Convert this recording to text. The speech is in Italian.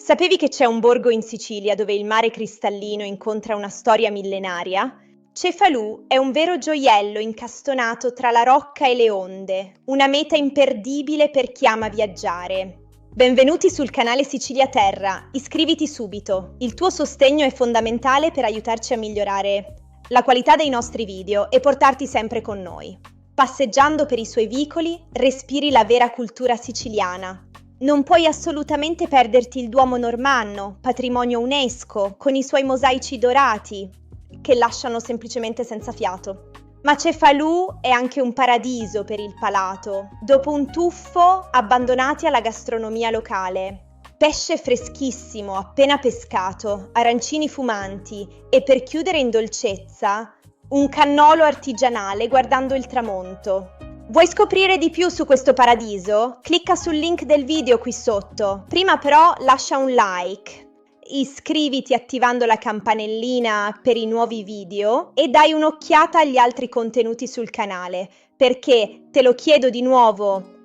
Sapevi che c'è un borgo in Sicilia dove il mare cristallino incontra una storia millenaria? Cefalù è un vero gioiello incastonato tra la rocca e le onde, una meta imperdibile per chi ama viaggiare. Benvenuti sul canale Sicilia Terra, iscriviti subito, il tuo sostegno è fondamentale per aiutarci a migliorare la qualità dei nostri video e portarti sempre con noi. Passeggiando per i suoi vicoli, respiri la vera cultura siciliana. Non puoi assolutamente perderti il Duomo normanno, patrimonio UNESCO, con i suoi mosaici dorati, che lasciano semplicemente senza fiato. Ma Cefalù è anche un paradiso per il palato, dopo un tuffo abbandonati alla gastronomia locale. Pesce freschissimo, appena pescato, arancini fumanti e per chiudere in dolcezza, un cannolo artigianale guardando il tramonto. Vuoi scoprire di più su questo paradiso? Clicca sul link del video qui sotto. Prima però lascia un like, iscriviti attivando la campanellina per i nuovi video e dai un'occhiata agli altri contenuti sul canale, perché, te lo chiedo di nuovo,